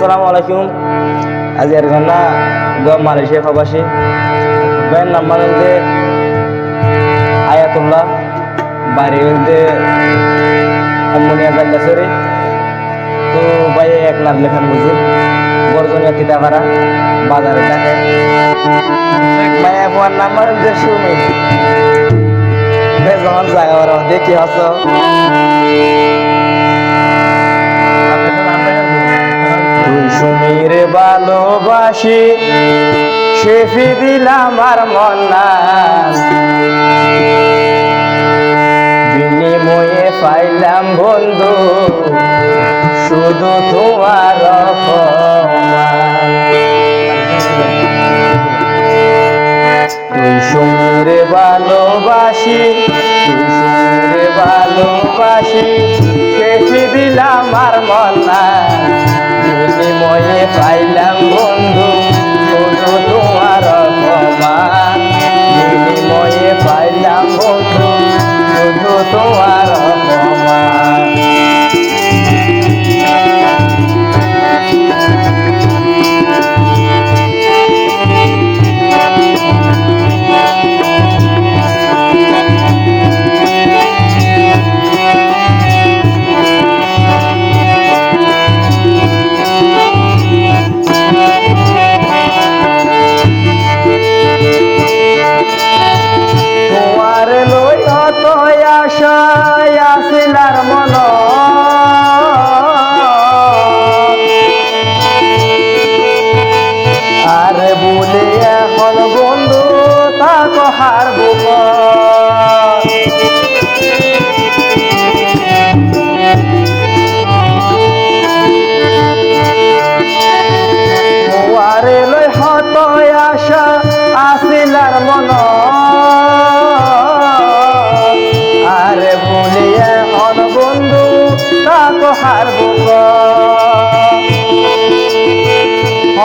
আসসালামু আলাইকুম। আজ এর ঘন্টা গোয়া মালয়েশিয়া প্রবাসী ভাইয়ের নাম্বার হচ্ছে আয়াতুল্লাহ, বাড়ি হচ্ছে অম্মনিয়া জাল্লাসরি। তো ভাই এক লাভ লেখান বুঝি বর্জনিয়া তিতাপাড়া বাজারে থাকে। ভাই আমার নাম্বার হচ্ছে সুমি। যখন জায়গা দেখি হস সুমির ভালোবাসি শেফি দিলাম আর মন না, বিনিময়ে পাইলাম বন্ধু শুধু তোমার তুই সুমির ভালোবাসি, তুই সুমির ভালোবাসি শেফি দিলাম আর মন না, বিনিময়ে পাইলাম বন্ধু শুধু তোমার অপমান, বিনিময়ে পাইলাম বন্ধু শুধু তোমার অপমান। আসিলার মন আরে বলে এখন বন্ধু তাকে হারব আরে লই হত আশা আসিলার মন আরে বলে এখন বন্ধু তাকে হারব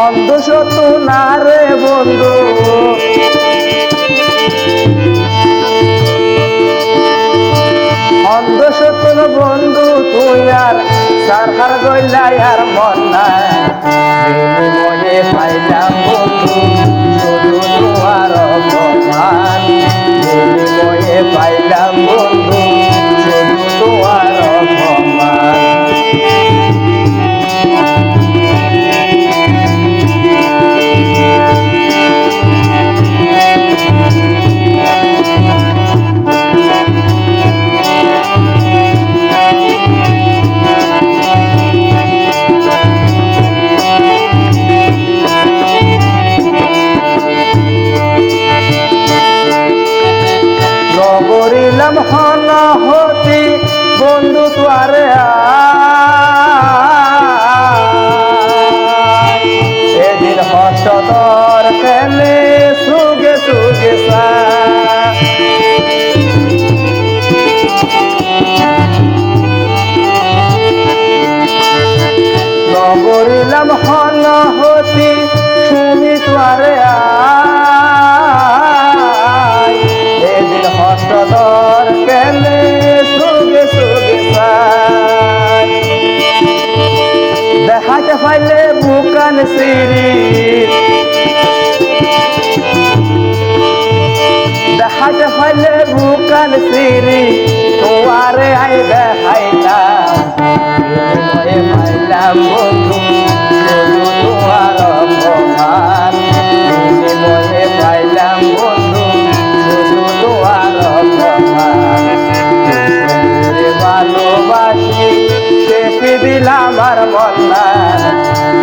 অন্ধ শত্রু না রে বন্ধু, অন্ধ শত্রু বন্ধু তুই আর সারহার গইলাই আর মন নাই, বিনিময়ে পাইলাম বন্ধু শুধু তোমার অপমান, বিনিময়ে পাইলাম বন্ধু শুধু তোমার অপমান। করিলাম হন হতি বন্ধু তোয়ারে এদিন হস্ত তোর খেলে সুগে সুগে করিলাম হন হতি শুনি তোয়ারে এদিন হস্তদর কেলে সুগে সুগে দেখাতে পাইলে বুকান সিঁড়ি, দেখাতে পাইলে বুকান সিঁড়ি তোমারে আই দেখাইলাম, বিনিময়ে পাইলাম বন্ধু শুধু তোমার অপমান, বিনিময়ে পাইলাম বন্ধু শুধু তোমার অপমান। ভালোবাসি শেফি দিলাম আর মন না,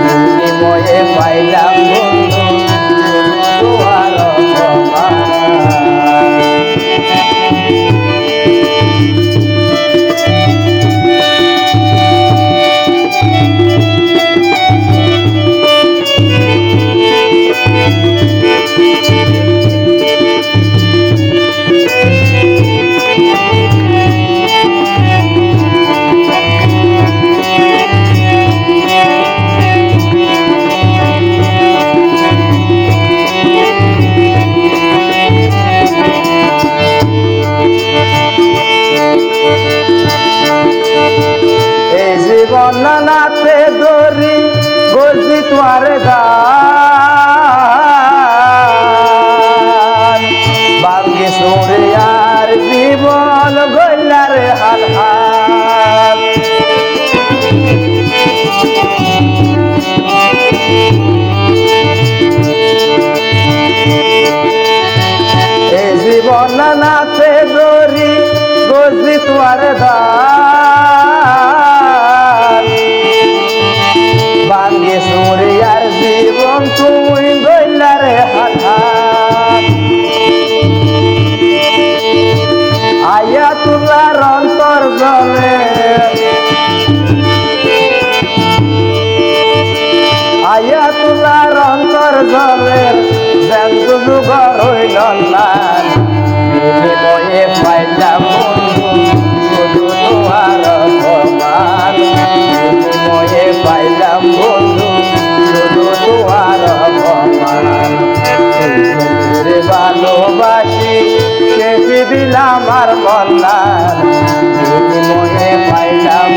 বিনিময়ে পাইলাম বন্ধু শুধু তোমার অপমান। জীবন তুমি গইলারে হাত আয়া তোলার অন্তর জলে আয়া তোলার অন্তর জলে বেন্দু যুগর হইল না বিনিময়ে পাইলাম বন্ধু শুধু তোমার অপমান বিনিময়ে পাইলাম বন্ধু শুধু তোমার অপমান ভালোবাসি শেষে দিলাম আর মন বিনিময়ে পাইলাম